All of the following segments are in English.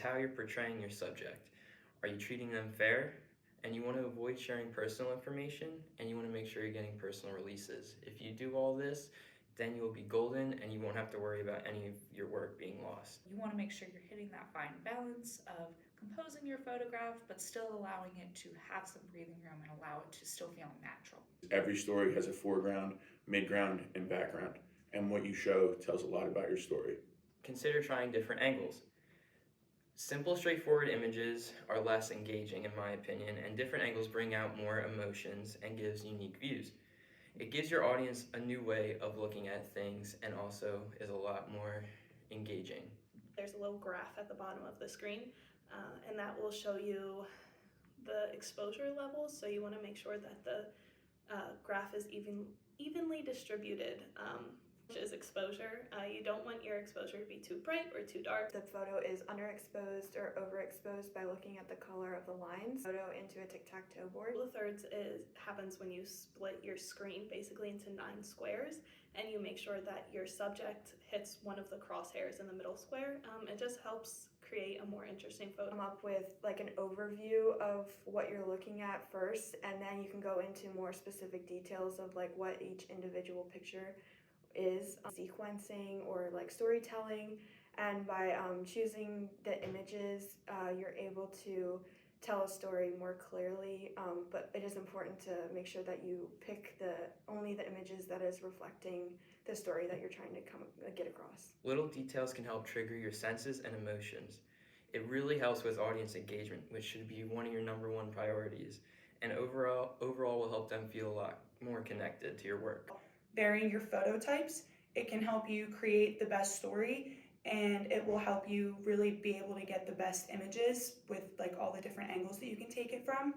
How you're portraying your subject. Are you treating them fair? And you want to avoid sharing personal information, and you want to make sure you're getting personal releases. If you do all this, then you will be golden and you won't have to worry about any of your work being lost. You want to make sure you're hitting that fine balance of composing your photograph, but still allowing it to have some breathing room and allow it to still feel natural. Every story has a foreground, midground, and background, and what you show tells a lot about your story. Consider trying different angles. Simple, straightforward images are less engaging in my opinion, and different angles bring out more emotions and gives unique views. It gives your audience a new way of looking at things and also is a lot more engaging. There's a little graph at the bottom of the screen, and that will show you the exposure levels. So you want to make sure that the graph is evenly distributed, which is exposure. You don't want your exposure to be too bright or too dark. The photo is underexposed or overexposed by looking at the color of the lines. Photo into a tic-tac-toe board. Rule of thirds happens when you split your screen basically into 9 squares, and you make sure that your subject hits one of the crosshairs in the middle square. It just helps create a more interesting photo. Come up with like an overview of what you're looking at first, and then you can go into more specific details of like what each individual picture is, sequencing or like storytelling. And by choosing the images, you're able to tell a story more clearly, but it is important to make sure that you pick only the images that is reflecting the story that you're trying to get across. Little details can help trigger your senses and emotions. It really helps with audience engagement, which should be one of your #1 priorities, and overall will help them feel a lot more connected to your work. Varying your photo types, it can help you create the best story, and it will help you really be able to get the best images with like all the different angles that you can take it from.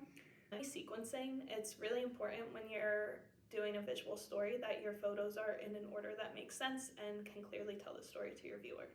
Sequencing, it's really important when you're doing a visual story that your photos are in an order that makes sense and can clearly tell the story to your viewer.